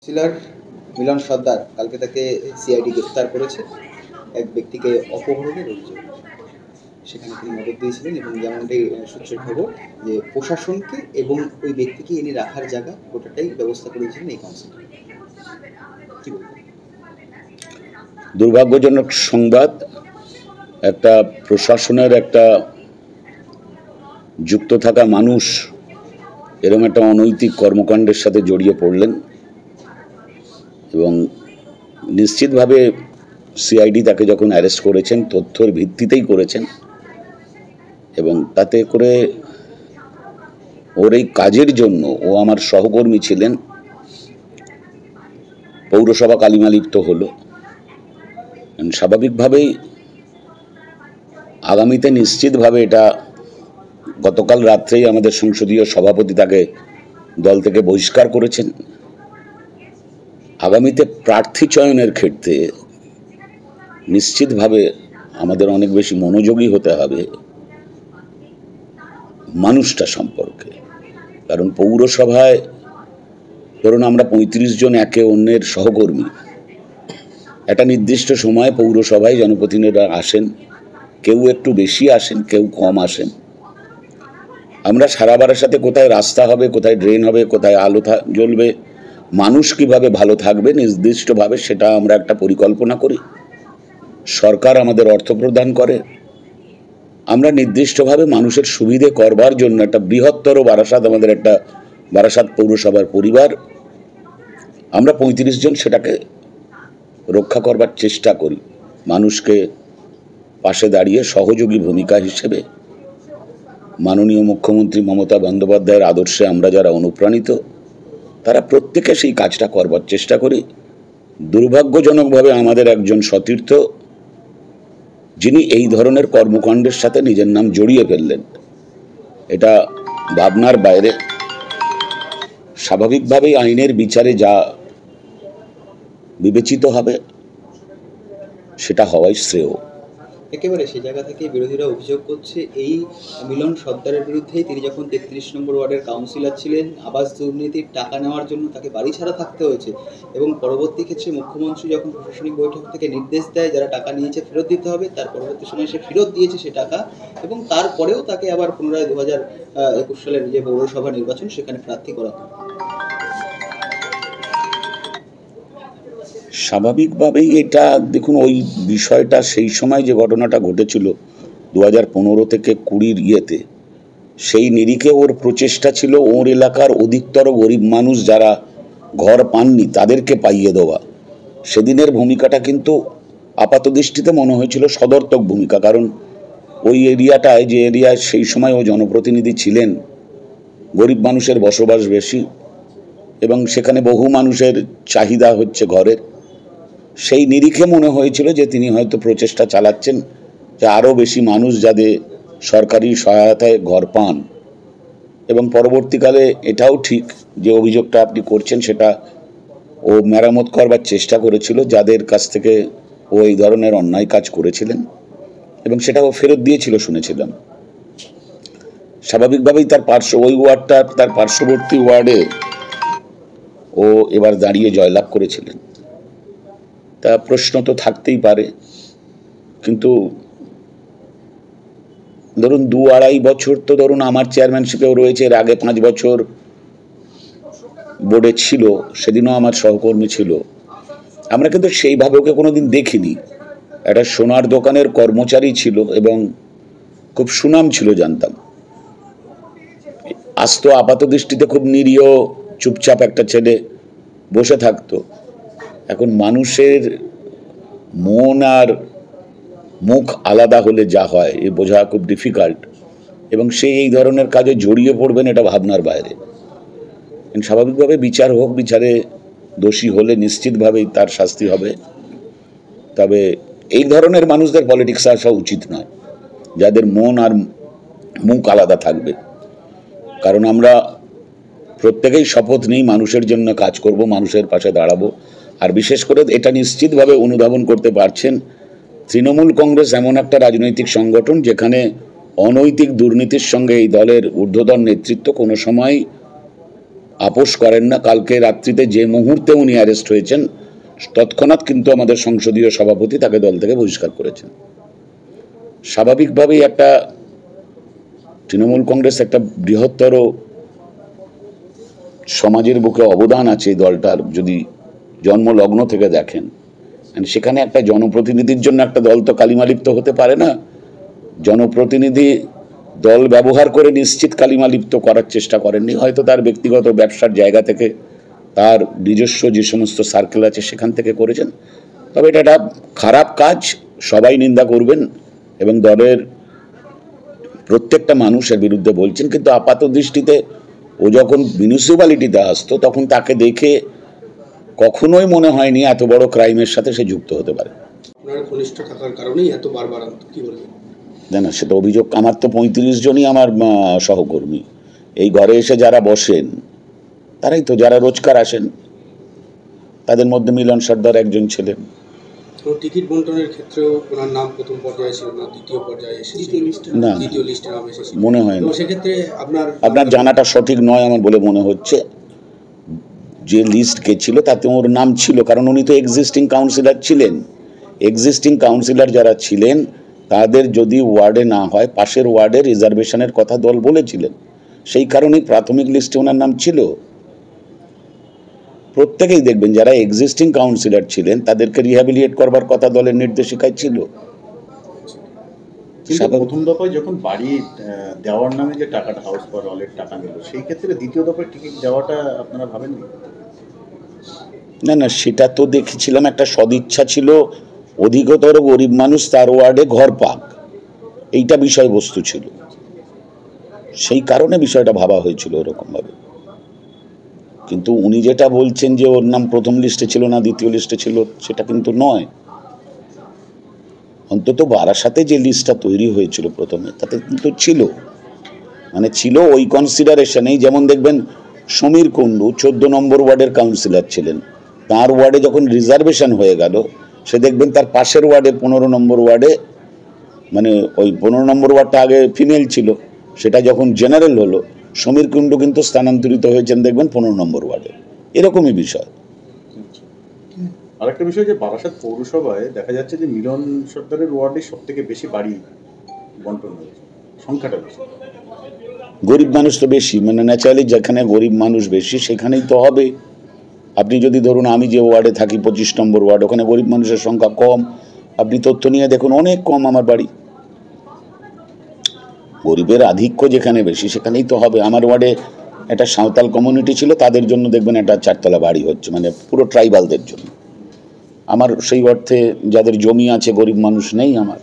Councillor মিলন সর্দার কালকে তাকে CID গ্রেফতার করেছে এক ব্যক্তিকে অপহরণের অভিযোগ। সেখানে তিনি মদত দিয়েছিলেন এবং যেমনটি সূত্রের খবর যে প্রশাসনকে এবং ওই ব্যক্তিকে এনে রাখার জায়গা গোটাটাই ব্যবস্থা করেছিলেন এই কাউন্সিলর। কি বলবেন? দুর্ভাগ্যজনক সংবাদ। একটা প্রশাসনের একটা যুক্ত থাকা মানুষ এরকম একটা অনৈতিক কর্মকাণ্ডের সাথে জড়িয়ে পড়লেন এবং নিশ্চিতভাবে সিআইডি তাকে যখন অ্যারেস্ট করেছেন তথ্যের ভিত্তিতেই করেছেন এবং তাতে করে ওর এই কাজের জন্য ও আমার সহকর্মী ছিলেন, পৌরসভা কালিমালিপ্ত হলো। স্বাভাবিকভাবেই আগামীতে নিশ্চিতভাবে এটা গতকাল রাত্রেই আমাদের সংসদীয় সভাপতি তাকে দল থেকে বহিষ্কার করেছেন। আগামীতে প্রার্থী চয়নের ক্ষেত্রে নিশ্চিতভাবে আমাদের অনেক বেশি মনোযোগী হতে হবে মানুষটা সম্পর্কে। কারণ পৌরসভায় ধরুন আমরা ৩৫ জন একে অন্যের সহকর্মী, একটা নির্দিষ্ট সময় পৌরসভায় জনপ্রতিনিধিরা আসেন, কেউ একটু বেশি আসেন, কেউ কম আসেন। আমরা সারা বারাসাতে কোথায় রাস্তা হবে, কোথায় ড্রেন হবে, কোথায় আলো জ্বলবে, মানুষ কিভাবে ভালো থাকবে নির্দিষ্টভাবে সেটা আমরা একটা পরিকল্পনা করি। সরকার আমাদের অর্থ প্রদান করে, আমরা নির্দিষ্টভাবে মানুষের সুবিধে করবার জন্য একটা বৃহত্তর বারাসাত, আমাদের একটা বারাসাত পৌরসভার পরিবার, আমরা ৩৫ জন সেটাকে রক্ষা করবার চেষ্টা করি। মানুষকে পাশে দাঁড়িয়ে সহযোগী ভূমিকা হিসেবে মাননীয় মুখ্যমন্ত্রী মমতা বন্দ্যোপাধ্যায়ের আদর্শে আমরা যারা অনুপ্রাণিত তারা প্রত্যেকে সেই কাজটা করবার চেষ্টা করি। দুর্ভাগ্যজনকভাবে আমাদের একজন সতীর্থ যিনি এই ধরনের কর্মকাণ্ডের সাথে নিজের নাম জড়িয়ে ফেললেন, এটা ভাবনার বাইরে। স্বাভাবিকভাবেই আইনের বিচারে যা বিবেচিত হবে সেটা হওয়াই শ্রেয়। একেবারে সেই জায়গা থেকে বিরোধীরা অভিযোগ করছে এই মিলন সর্দারের বিরুদ্ধেই তিনি যখন ৩৩ নম্বর ওয়ার্ডের কাউন্সিলর ছিলেন, আবাস দুর্নীতির টাকা নেওয়ার জন্য তাকে বাড়ি ছাড়া থাকতে হয়েছে এবং পরবর্তী ক্ষেত্রে মুখ্যমন্ত্রী যখন প্রশাসনিক বৈঠক থেকে নির্দেশ দেয় যারা টাকা নিয়েছে ফেরত দিতে হবে, তার পরবর্তী সময় সে ফেরত দিয়েছে সে টাকা এবং তারপরেও তাকে আবার পুনরায় ২০২১ সালের যে পৌরসভা নির্বাচন সেখানে প্রার্থী করা হয়। স্বাভাবিকভাবেই এটা দেখুন, ওই বিষয়টা সেই সময় যে ঘটনাটা ঘটেছিল ২০১৫ থেকে ২০ সেই নিরিখে ওর প্রচেষ্টা ছিল ওর এলাকার অধিকতর গরিব মানুষ যারা ঘর পাননি তাদেরকে পাইয়ে দেওয়া। সেদিনের ভূমিকাটা কিন্তু আপাতদৃষ্টিতে মনে হয়েছিল সদর্থক ভূমিকা, কারণ ওই এরিয়াটায়, যে এরিয়ায় সেই সময় ও জনপ্রতিনিধি ছিলেন, গরিব মানুষের বসবাস বেশি এবং সেখানে বহু মানুষের চাহিদা হচ্ছে ঘরের। সেই নিরিখে মনে হয়েছিল যে তিনি হয়তো প্রচেষ্টা চালাচ্ছেন যে আরও বেশি মানুষ যাতে সরকারি সহায়তায় ঘর পান। এবং পরবর্তীকালে এটাও ঠিক যে অভিযোগটা আপনি করছেন সেটা ও মেরামত করবার চেষ্টা করেছিল যাদের কাছ থেকে ও এই ধরনের অন্যায় কাজ করেছিলেন এবং সেটা ও ফেরত দিয়েছিল শুনেছিলাম। স্বাভাবিকভাবেই তার ওই ওয়ার্ডটা, তার পার্শ্ববর্তী ওয়ার্ডে ও এবার দাঁড়িয়ে জয়লাভ করেছিলেন। তা প্রশ্ন তো থাকতেই পারে, কিন্তু ধরুন ২-২.৫ বছর তো ধরুন আমার চেয়ারম্যানশিপেও রয়েছে, এর আগে ৫ বছর বোর্ডে ছিল, সেদিনও আমার সহকর্মী ছিল। আমরা কিন্তু সেইভাবে ওকে কোনোদিন দেখিনি। একটা সোনার দোকানের কর্মচারী ছিল এবং খুব সুনাম ছিল, জানতাম। আসতো আপাত দৃষ্টিতে খুব নিরীহ চুপচাপ একটা ছেলে, বসে থাকতো। এখন মানুষের মন আর মুখ আলাদা হলে যা হয় এ বোঝা খুব ডিফিকাল্ট এবং সে এই ধরনের কাজে জড়িয়ে পড়বেন এটা ভাবনার বাইরে। স্বাভাবিকভাবে বিচার হোক, বিচারে দোষী হলে নিশ্চিতভাবেই তার শাস্তি হবে। তবে এই ধরনের মানুষদের পলিটিক্সে আসা উচিত নয়, যাদের মন আর মুখ আলাদা থাকবে। কারণ আমরা প্রত্যেকেই শপথ নিই মানুষের জন্য কাজ করব, মানুষের পাশে দাঁড়াবো। আর বিশেষ করে এটা নিশ্চিতভাবে অনুধাবন করতে পারছেন তৃণমূল কংগ্রেস এমন একটা রাজনৈতিক সংগঠন যেখানে অনৈতিক দুর্নীতির সঙ্গে এই দলের ঊর্ধ্বতন নেতৃত্ব কোনো সময় আপোষ করেন না। কালকে রাত্রিতে যে মুহূর্তে উনি অ্যারেস্ট হয়েছেন তৎক্ষণাৎ কিন্তু আমাদের সংসদীয় সভাপতি তাকে দল থেকে বহিষ্কার করেছেন। স্বাভাবিকভাবেই একটা তৃণমূল কংগ্রেস একটা বৃহত্তর সমাজের বুকে অবদান আছে এই দলটার, যদি জন্মলগ্ন থেকে দেখেন। সেখানে একটা জনপ্রতিনিধির জন্য একটা দল তো কালিমালিপ্ত হতে পারে না। জনপ্রতিনিধি দল ব্যবহার করে নিশ্চিত কালিমালিপ্ত করার চেষ্টা করেননি, হয়তো তার ব্যক্তিগত ব্যবসার জায়গা থেকে, তার নিজস্ব যে সমস্ত সার্কেল আছে সেখান থেকে করেছেন। তবে এটা একটা খারাপ কাজ, সবাই নিন্দা করবেন এবং দলের প্রত্যেকটা মানুষের বিরুদ্ধে বলছেন। কিন্তু আপাত দৃষ্টিতে ও যখন মিউনিসিপ্যালিটিতে আসতো তখন তাকে দেখে কখনোই মনে হয়নি এত বড় ক্রাইমের সাথে সে যুক্ত হতে পারে। আপনার ঘনিষ্ঠ থাকার কারণেই এত বারবার কি বলবেন? না, সেটা অভিযোগ। আমার তো 35 জনই আমার সহকর্মী। এই ঘরে এসে যারা বসেন তারাই তো, যারা রোজকার আসেন। তাদের মধ্যে মিলন সর্দার একজন ছিলেন। টিকিট বন্টনের ক্ষেত্রেও ওনার নাম প্রথম পর্যায়ে ছিল না, দ্বিতীয় পর্যায়ে এসেছিল, দ্বিতীয় লিস্টে নাম এসেছিল মনে হয় না। সেক্ষেত্রে আপনার জানাটা সঠিক নয় আমার বলে মনে হচ্ছে। যে লিস্ট গেছিল তাতে ওর নাম ছিল, কারণ উনি তো এক্সিস্টিং কাউন্সিলর ছিলেন। এক্সিস্টিং কাউন্সিলর যারা ছিলেন তাদের যদি ওয়ার্ডে না হয়, পাশের ওয়ার্ডে রিজার্ভেশনের কথা দল বলেছিলেন, সেই কারণেই প্রাথমিক লিস্টে ওনার নাম ছিল। প্রত্যেকেই দেখবেন যারা এক্সিস্টিং কাউন্সিলর ছিলেন তাদেরকে রিহ্যাবিলিয়েট করবার কথা দলের নির্দেশিকায় ছিল। প্রথম দফায় যখন বাড়ি দেওয়ার নামে যে টাকাটা, হাউস ফর অলের টাকা নিল, সেই ক্ষেত্রে দ্বিতীয় দফায় টিকিট দেওয়াটা আপনারা ভাবেননি? না, সেটা তো দেখেছিলাম একটা সদিচ্ছা ছিল, অধিকতর গরিব মানুষ তার ওয়ার্ডে ঘর পাক, এইটা বিষয়বস্তু ছিল। সেই কারণে বিষয়টা ভাবা হয়েছিল ওরকমভাবে। কিন্তু উনি যেটা বলছেন যে ওর নাম প্রথম লিস্টে ছিল না, দ্বিতীয় লিস্টে ছিল, সেটা কিন্তু নয়। অন্তত বারাসাতে যে লিস্টটা তৈরি হয়েছিল প্রথমে তাতে কিন্তু ছিল, মানে ছিল ওই কনসিডারেশনেই। যেমন দেখবেন সমীর কুণ্ডু 14 নম্বর ওয়ার্ডের কাউন্সিলর ছিলেন, তার ওয়ার্ডে যখন রিজার্ভেশন হয়ে গেল, সে দেখবেন তার পাশের ওয়ার্ডে 15 নম্বর ওয়ার্ডে, মানে ওই 15 নম্বর ওয়ার্ডটা আগে ফিমেল ছিল, সেটা যখন জেনারেল হলো, সমীর কুণ্ডু কিন্তু স্থানান্তরিত হয়েছেন দেখবেন 15 নম্বর ওয়ার্ডে। এরকমই বিষয়। আরেকটা বিষয় যে বারাসাত পৌরসভায় দেখা যাচ্ছে যে মিলন সর্দারের ওয়ার্ডে সব থেকে বেশি বাড়ি বন্টন হয়েছে, সংখ্যাটা বেশি। গরিব মানুষ তো বেশি, মানে ন্যাচারালি যেখানে গরিব মানুষ বেশি সেখানেই তো হবে। আপনি যদি ধরুন আমি যে ওয়ার্ডে থাকি 25 নম্বর ওয়ার্ড, ওখানে গরিব মানুষের সংখ্যা কম। আপনি তথ্য নিয়ে দেখুন অনেক কম আমার বাড়ি। গরিবের আধিক্য যেখানে বেশি সেখানেই তো হবে। আমার ওয়ার্ডে একটা সাঁওতাল কমিউনিটি ছিল, তাদের জন্য দেখবেন একটা 4 তলা বাড়ি হচ্ছে, মানে পুরো ট্রাইবালদের জন্য। আমার সেই অর্থে যাদের জমি আছে গরিব মানুষ নেই আমার,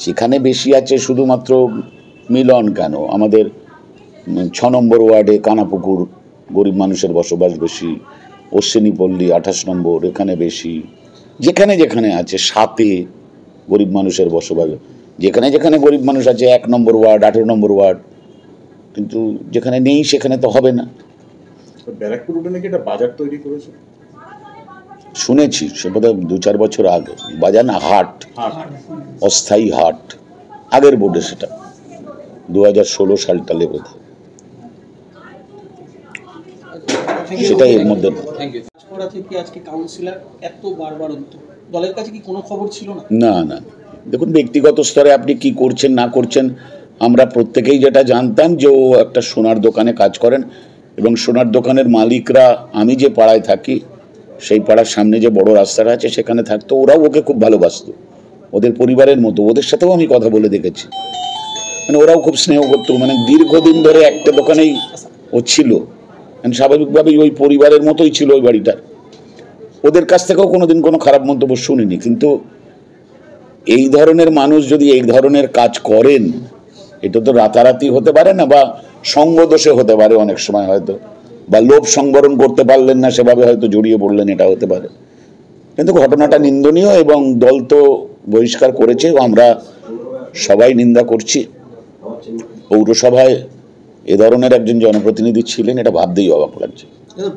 সেখানে বেশি আছে শুধুমাত্র মিলন কেন, আমাদের 6 নম্বর ওয়ার্ডে কানাপুকুর গরিব মানুষের বসবাস বেশি, অশ্বিনীপল্লী 28 নম্বর এখানে বেশি, যেখানে যেখানে আছে, সাথে গরিব মানুষের বসবাস, যেখানে যেখানে গরিব মানুষ আছে 1 নম্বর ওয়ার্ড, 18 নম্বর ওয়ার্ড, কিন্তু যেখানে নেই সেখানে তো হবে না। ব্যারাকপুর রোডে নাকি একটা বাজার তৈরি করেছে শুনেছি, সে বোধহয় 2-4 বছর আগে। বাজার না, হাট, অস্থায়ী হাট, আগের বোর্ডে, সেটা 2016 সালটালে বোধ হয়, সেটাই এর মধ্যে। থেকে আজকে কাউন্সিলর এত বারবারন্ত, দলের কাছে কি কোনো খবর ছিল না? না, দেখুন ব্যক্তিগত স্তরে আপনি কি করছেন না করছেন, আমরা প্রত্যেকেই যেটা জানতাম যে ও একটা সোনার দোকানে কাজ করেন, এবং সোনার দোকানের মালিকরা, আমি যে পাড়ায় থাকি সেই পাড়ার সামনে যে বড় রাস্তাটা আছে সেখানে থাকতো, ওরাও ওকে খুব ভালোবাসতো, ওদের পরিবারের মতো। ওদের সাথেও আমি কথা বলে দেখেছি, মানে ওরাও খুব স্নেহ করতো। মানে দীর্ঘদিন ধরে একটা দোকানেই ও ছিল, মানে স্বাভাবিকভাবেই ওই পরিবারের মতোই ছিল ওই বাড়িটার। ওদের কাছ থেকেও কোনোদিন কোনো খারাপ মন্তব্য শুনিনি। কিন্তু এই ধরনের মানুষ যদি এই ধরনের কাজ করেন, এটা তো রাতারাতি হতে পারে না, বা সঙ্গদোষে হতে পারে অনেক সময় হয়তো, বা লোভ সংবরণ করতে পারলেন না সেভাবে হয়তো জড়িয়ে পড়লেন, এটা হতে পারে। কিন্তু ঘটনাটা নিন্দনীয় এবং দল তো বহিষ্কার করেছে, আমরা সবাই নিন্দা করছি। পৌরসভায় এ ধরনের একজন জনপ্রতিনিধি ছিলেন, এটা ভাবতেই অবাক লাগছে।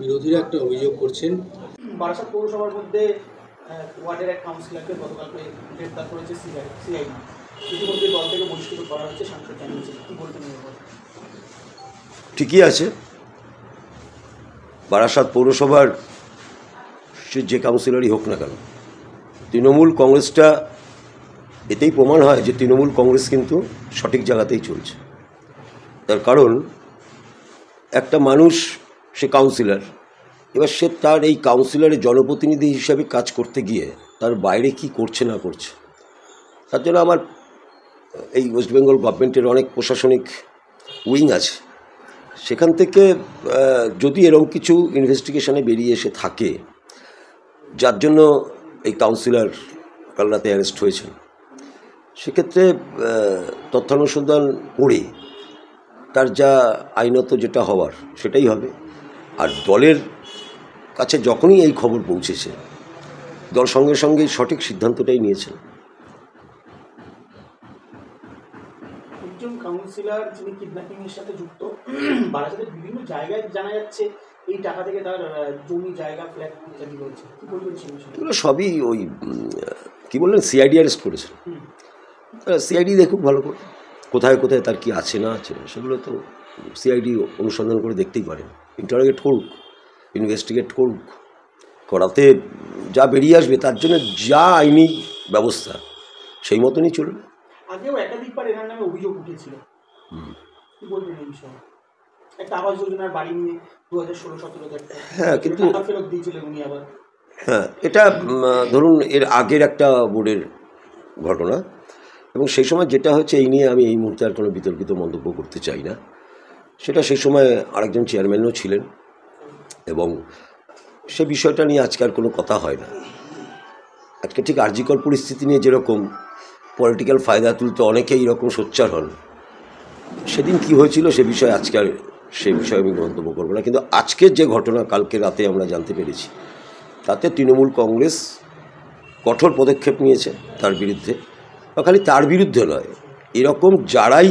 বিরোধীরা একটা অভিযোগ করছেন, বারাসাত পৌরসভার মধ্যে ওয়ার্ডের এক কাউন্সিলরকে গতকালকে গ্রেফতার করেছে সিআইডি, ইতিমধ্যে দল থেকে বহিষ্কৃত করা হয়েছে, সাংসদ জানিয়েছে, কি বলতে নিয়ে? ঠিকই আছে, বারাসাত পৌরসভার সে যে কাউন্সিলরই হোক না কেন, তৃণমূল কংগ্রেসটা এতেই প্রমাণ হয় যে তৃণমূল কংগ্রেস কিন্তু সঠিক জায়গাতেই চলছে। তার কারণ একটা মানুষ, সে কাউন্সিলর, এবার সে তার এই কাউন্সিলরের জনপ্রতিনিধি হিসাবে কাজ করতে গিয়ে তার বাইরে কি করছে না করছে, তার জন্য আমার এই ওয়েস্ট বেঙ্গল গভর্নমেন্টের অনেক প্রশাসনিক উইং আছে, সেখান থেকে যদি এরকম কিছু ইনভেস্টিগেশনে বেরিয়ে এসে থাকে যার জন্য এই কাউন্সিলর কাল রাতে অ্যারেস্ট হয়েছেন, সেক্ষেত্রে তথ্যানুসন্ধান করে তার যা আইনত যেটা হওয়ার সেটাই হবে। আর দলের কাছে যখনই এই খবর পৌঁছেছে, দল সঙ্গে সঙ্গেই সঠিক সিদ্ধান্তটাই নিয়েছেন। একজন কাউন্সিলর যিনি কিডন্যাপিং এর সাথে যুক্ত, বারাসাতের বিভিন্ন জায়গায় জানা যাচ্ছে এই টাকা থেকে তার জমি, জায়গা, ফ্ল্যাট ইত্যাদি রয়েছে। কি বলবেন সেই বিষয়ে? এগুলো সবই ওই কি বললেন, সিআইডি অ্যারেস্ট করেছেন। সিআইডি দেখুক ভালো করে কোথায় কোথায় তার কি আছে না আছে, সেগুলো তো সিআইডি অনুসন্ধান করে দেখতেই পারেন। ইন্টারোগেট করুক, ইনভেস্টিগেট করুক, করাতে যা বেরিয়ে আসবে তার জন্য যা আইনি ব্যবস্থা সেই মতনই চলবে। আগেও একাধিকবার এনার নামে অভিযোগ উঠেছিল, কি বলবেন এই বিষয়ে? একটা আবাস যোজনার বাড়ি নিয়ে 2016-17 হ্যাঁ, কিন্তু টাকা ফেরত দিয়েছিলেন উনি আবার। হ্যাঁ, এটা ধরুন এর আগের একটা বোর্ডের ঘটনা, এবং সেই সময় যেটা হচ্ছে এই নিয়ে আমি এই মুহূর্তে আর কোনো বিতর্কিত মন্তব্য করতে চাই না। সেটা সেই সময় আরেকজন চেয়ারম্যানও ছিলেন, এবং সে বিষয়টা নিয়ে আজকে আর কোনো কথা হয় না। আজকে ঠিক আরজিকর পরিস্থিতি নিয়ে যেরকম পলিটিক্যাল ফায়দা তুলতে অনেকেই এরকম সোচ্চার হন, সেদিন কি হয়েছিল সে বিষয়ে আজকে আর সে বিষয়ে আমি মন্তব্য করবো না। কিন্তু আজকের যে ঘটনা কালকে রাতে আমরা জানতে পেরেছি, তাতে তৃণমূল কংগ্রেস কঠোর পদক্ষেপ নিয়েছে তার বিরুদ্ধে। বা খালি তার বিরুদ্ধে নয়, এরকম যারাই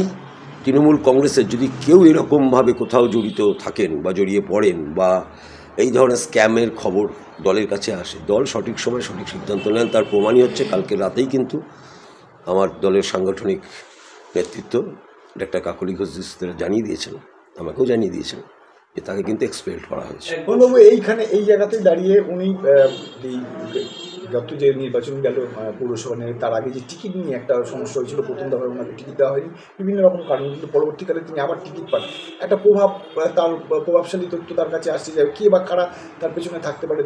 তৃণমূল কংগ্রেসের যদি কেউ এরকমভাবে কোথাও জড়িত থাকেন বা জড়িয়ে পড়েন বা এই ধরনের স্ক্যামের খবর দলের কাছে আসে, দল সঠিক সময় সঠিক সিদ্ধান্ত নেন। তার প্রমাণই হচ্ছে কালকে রাতেই কিন্তু আমার দলের সাংগঠনিক নেতৃত্ব ডাক্তার কাকলি ঘোষ জানিয়ে দিয়েছেন, আমাকেও জানিয়ে দিয়েছেন যে তাকে কিন্তু এক্সপেল করা হয়েছে। বাবু এইখানে এই জায়গাতেই দাঁড়িয়ে উনি যত যে নির্বাচন গেল পৌরসভা নিয়ে, তার আগে যে টিকিট নিয়ে একটা সমস্যা হয়েছিল, প্রথম দফায় ওনাকে টিকিট দেওয়া হয়নি বিভিন্ন রকম কারণ, কিন্তু পরবর্তীকালে তিনি আবার টিকিট পান। একটা তার প্রভাবশালী তথ্য তার কাছে আসছে যে কে বা কারা তার পেছনে থাকতে পারে,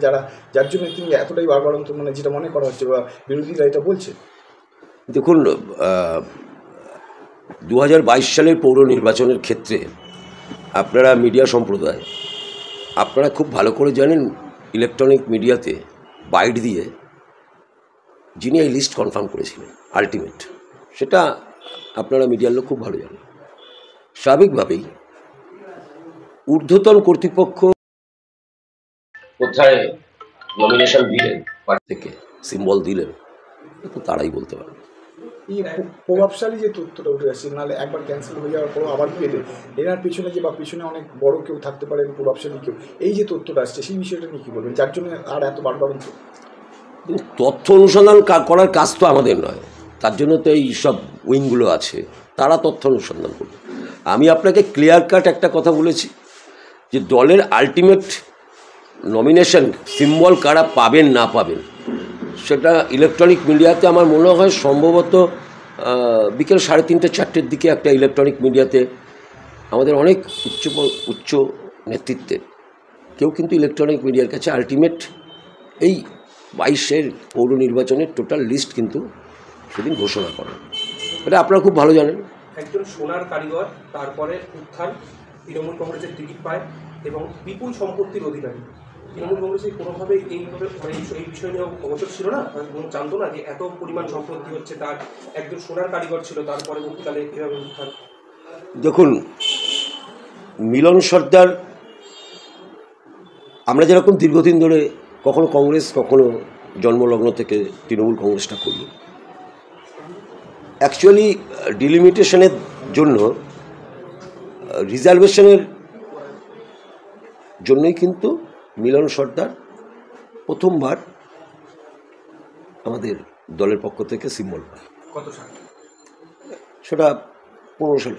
যার জন্য তিনি এতটাই বারবার মানে যেটা মনে করা হচ্ছে বা বিরোধীরা এটা বলছে। দেখুন, 2022 সালের পৌর নির্বাচনের ক্ষেত্রে আপনারা মিডিয়া সম্প্রদায়, আপনারা খুব ভালো করে জানেন ইলেকট্রনিক মিডিয়াতে বাইট দিয়ে যিনি এই লিস্ট কনফার্ম করেছিলেন আলটিমেট, সেটা আপনারা মিডিয়ার লোক খুব ভালো জানেন। স্বাভাবিকভাবেই ঊর্ধ্বতন কর্তৃপক্ষ কোথায় নমিনেশন দিলেন, পার্টি থেকে সিম্বল দিলেন, তো তারাই বলতে পারবে। এই প্রভাবশালী যে তথ্যটা উঠে আসছে, নাহলে একবার ক্যান্সেল হয়ে যাওয়ার পরও আবার পেলে এনার পিছনে যে বা পিছনে অনেক বড় কেউ থাকতে পারে, প্রভাবশালী কেউ, এই যে তথ্যটা আসছে সেই বিষয়টা নিয়ে কী বলবেন, যার জন্য আর এত বারবার হচ্ছে? তথ্য অনুসন্ধান করার কাজ তো আমাদের নয়, তার জন্য তো এই সব উইংগুলো আছে, তারা তথ্য অনুসন্ধান করবে। আমি আপনাকে ক্লিয়ার কাট একটা কথা বলেছি যে দলের আলটিমেট নমিনেশন সিম্বল কারা পাবেন না পাবেন, সেটা ইলেকট্রনিক মিডিয়াতে আমার মনে হয় সম্ভবত বিকেল 3:30-4টের দিকে একটা ইলেকট্রনিক মিডিয়াতে আমাদের অনেক উচ্চ নেতৃত্বের কেউ কিন্তু ইলেকট্রনিক মিডিয়ার কাছে আলটিমেট এই 22-এর পৌর নির্বাচনের টোটাল লিস্ট কিন্তু সেদিন ঘোষণা করেন। এটা আপনারা খুব ভালো জানেন। একজন সোনার কারিগর, তারপরে উত্থান, তৃণমূল কংগ্রেসের টিকিট পায় এবং বিপুল সম্পত্তির অধিকারী। তৃণমূল কংগ্রেসের কোনোভাবে এইভাবে মানে এই বিষয় নিয়ে অবসর ছিল না, জানতো না যে এত পরিমাণ সম্পত্তি হচ্ছে তার। একজন সোনার কারিগর ছিল, তারপরে উত্থানে এভাবে উত্থান। দেখুন, মিলন সর্দার, আমরা যেরকম দীর্ঘদিন ধরে কখনো কংগ্রেস কখনো জন্মলগ্ন থেকে তৃণমূল কংগ্রেসটা করি, অ্যাকচুয়ালি ডিলিমিটেশনের জন্য রিজার্ভেশনের জন্যই কিন্তু মিলন সর্দার প্রথমবার আমাদের দলের পক্ষ থেকে সিম্বল পায়। কত সাল? সেটা 15 সাল।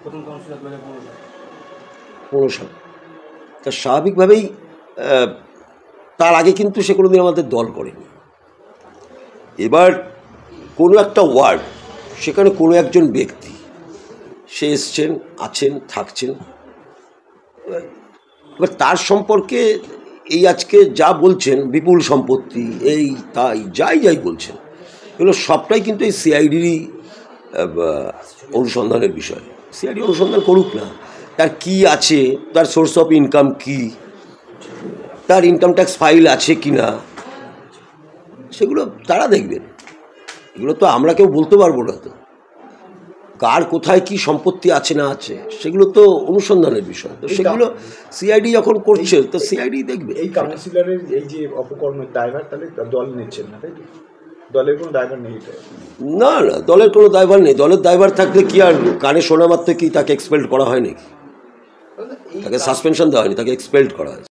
প্রথম কাউন্সিলর 2015 15 সাল। তা স্বাভাবিকভাবেই তার আগে কিন্তু সে কোনোদিন আমাদের দল করেনি। এবার কোনো একটা ওয়ার্ড, সেখানে কোনো একজন ব্যক্তি সে এসছেন, আছেন, থাকছেন, এবার তার সম্পর্কে এই আজকে যা বলছেন বিপুল সম্পত্তি এই তাই যাই বলছেন, এগুলো সবটাই কিন্তু এই সিআইডিরই অনুসন্ধানের বিষয়। সিআইডি অনুসন্ধান করুক না, তার কি আছে, তার সোর্স অফ ইনকাম কি, তার ইনকাম ট্যাক্স ফাইল আছে কি না, সেগুলো তারা দেখবেন। এগুলো তো আমরা কেউ বলতে পারবো না। তো কার কোথায় কি সম্পত্তি আছে না আছে সেগুলো তো অনুসন্ধানের বিষয়। তো সেগুলো সিআইডি যখন করছে তো সিআইডি দেখবে। এই কাউন্সিলরের এই যে অপকর্মের দায়ভার তাহলে দল নিচ্ছেন না, তাই তো? দলের কোনো দায়ভার নেই? না, দলের কোনো দায়ভার নেই। দলের দায়ভার থাকলে কি আর কানে শোনা মাত্র কি তাকে এক্সপেল্ড করা হয় নাকি? তাকে সাসপেনশন দেওয়া হয়নি, তাকে এক্সপেল্ড করা হয়েছে।